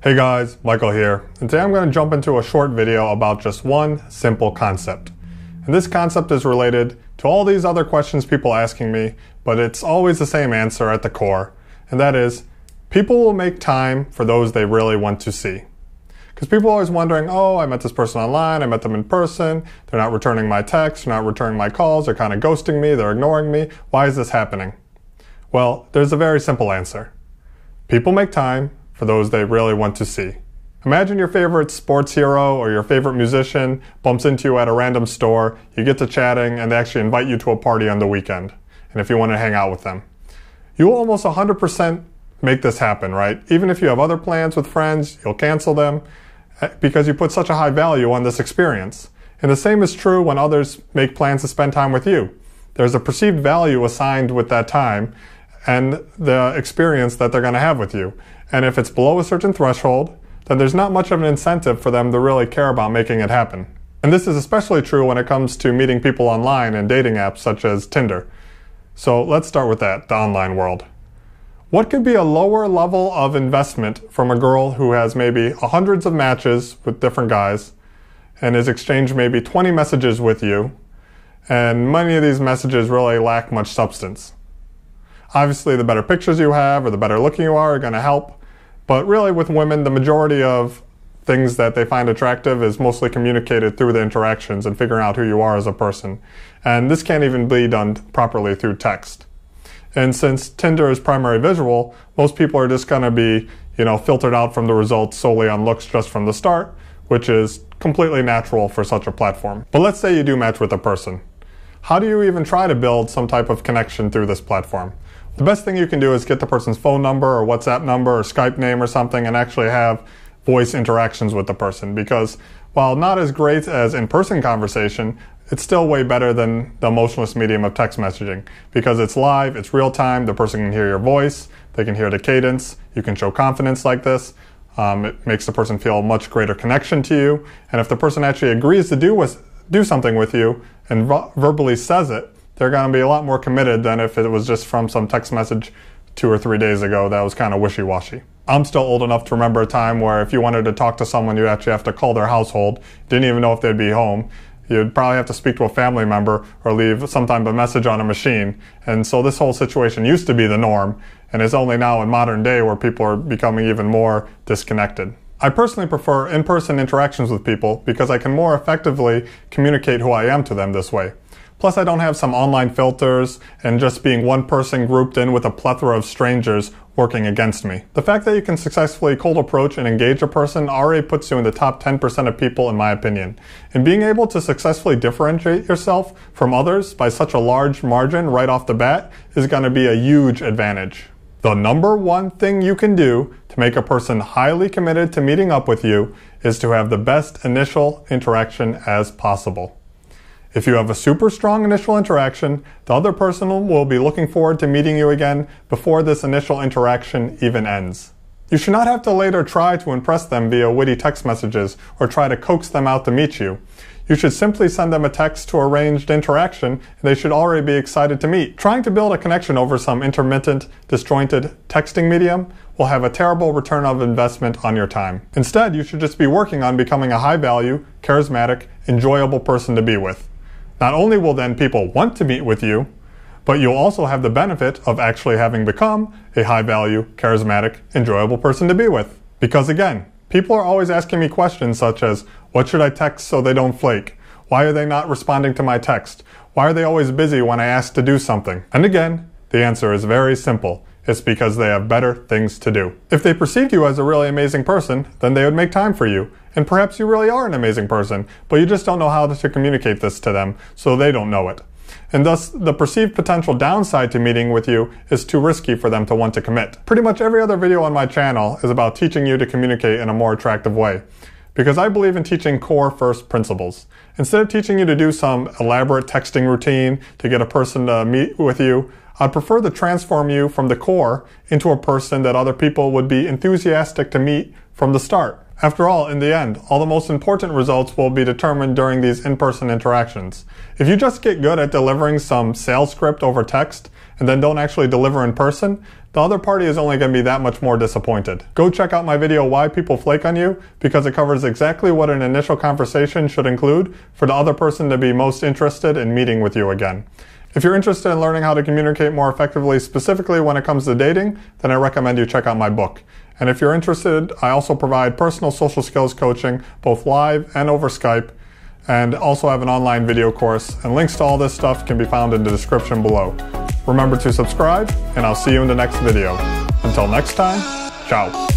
Hey guys, Michael here, and today I'm going to jump into a short video about just one simple concept. And this concept is related to all these other questions people asking me, but it's always the same answer at the core, and that is, people will make time for those they really want to see. Because people are always wondering, oh, I met this person online, I met them in person, they're not returning my texts, they're not returning my calls, they're kind of ghosting me, they're ignoring me, why is this happening? Well, there's a very simple answer. People make time for those they really want to see. Imagine your favorite sports hero or your favorite musician bumps into you at a random store, you get to chatting, and they actually invite you to a party on the weekend, and if you want to hang out with them. You will almost 100% make this happen, right? Even if you have other plans with friends, you'll cancel them because you put such a high value on this experience. And the same is true when others make plans to spend time with you. There's a perceived value assigned with that time and the experience that they're going to have with you. And if it's below a certain threshold, then there's not much of an incentive for them to really care about making it happen. And this is especially true when it comes to meeting people online in dating apps such as Tinder. So let's start with that, the online world. What could be a lower level of investment from a girl who has maybe hundreds of matches with different guys and has exchanged maybe 20 messages with you, and many of these messages really lack much substance? Obviously, the better pictures you have or the better looking you are going to help. But really with women, the majority of things that they find attractive is mostly communicated through the interactions and figuring out who you are as a person. And this can't even be done properly through text. And since Tinder is primary visual, most people are just going to be, filtered out from the results solely on looks just from the start, which is completely natural for such a platform. But let's say you do match with a person. How do you even try to build some type of connection through this platform? The best thing you can do is get the person's phone number or WhatsApp number or Skype name or something and actually have voice interactions with the person, because while not as great as in-person conversation, it's still way better than the emotionless medium of text messaging, because it's live, it's real time, the person can hear your voice, they can hear the cadence, you can show confidence like this. It makes the person feel a much greater connection to you, and if the person actually agrees to do something with you and verbally says it, they're going to be a lot more committed than if it was just from some text message 2 or 3 days ago that was kind of wishy-washy. I'm still old enough to remember a time where if you wanted to talk to someone, you actually have to call their household. Didn't even know if they'd be home. You'd probably have to speak to a family member or leave some type of message on a machine. And so this whole situation used to be the norm, and it's only now in modern day where people are becoming even more disconnected. I personally prefer in-person interactions with people because I can more effectively communicate who I am to them this way. Plus, I don't have some online filters and just being one person grouped in with a plethora of strangers working against me. The fact that you can successfully cold approach and engage a person already puts you in the top 10% of people, in my opinion. And being able to successfully differentiate yourself from others by such a large margin right off the bat is going to be a huge advantage. The number one thing you can do to make a person highly committed to meeting up with you is to have the best initial interaction as possible. If you have a super strong initial interaction, the other person will be looking forward to meeting you again before this initial interaction even ends. You should not have to later try to impress them via witty text messages or try to coax them out to meet you. You should simply send them a text to arranged interaction, and they should already be excited to meet. Trying to build a connection over some intermittent, disjointed texting medium will have a terrible return of investment on your time. Instead, you should just be working on becoming a high-value, charismatic, enjoyable person to be with. Not only will then people want to meet with you, but you'll also have the benefit of actually having become a high-value, charismatic, enjoyable person to be with. Because again, people are always asking me questions such as, what should I text so they don't flake? Why are they not responding to my text? Why are they always busy when I ask to do something? And again, the answer is very simple. It's because they have better things to do. If they perceived you as a really amazing person, then they would make time for you. And perhaps you really are an amazing person, but you just don't know how to communicate this to them, so they don't know it. And thus, the perceived potential downside to meeting with you is too risky for them to want to commit. Pretty much every other video on my channel is about teaching you to communicate in a more attractive way, because I believe in teaching core first principles. Instead of teaching you to do some elaborate texting routine to get a person to meet with you, I'd prefer to transform you from the core into a person that other people would be enthusiastic to meet from the start. After all, in the end, all the most important results will be determined during these in-person interactions. If you just get good at delivering some sales script over text and then don't actually deliver in person, the other party is only going to be that much more disappointed. Go check out my video Why People Flake on You, because it covers exactly what an initial conversation should include for the other person to be most interested in meeting with you again. If you're interested in learning how to communicate more effectively, specifically when it comes to dating, then I recommend you check out my book. And if you're interested, I also provide personal social skills coaching, both live and over Skype, and also have an online video course, and links to all this stuff can be found in the description below. Remember to subscribe, and I'll see you in the next video. Until next time, ciao.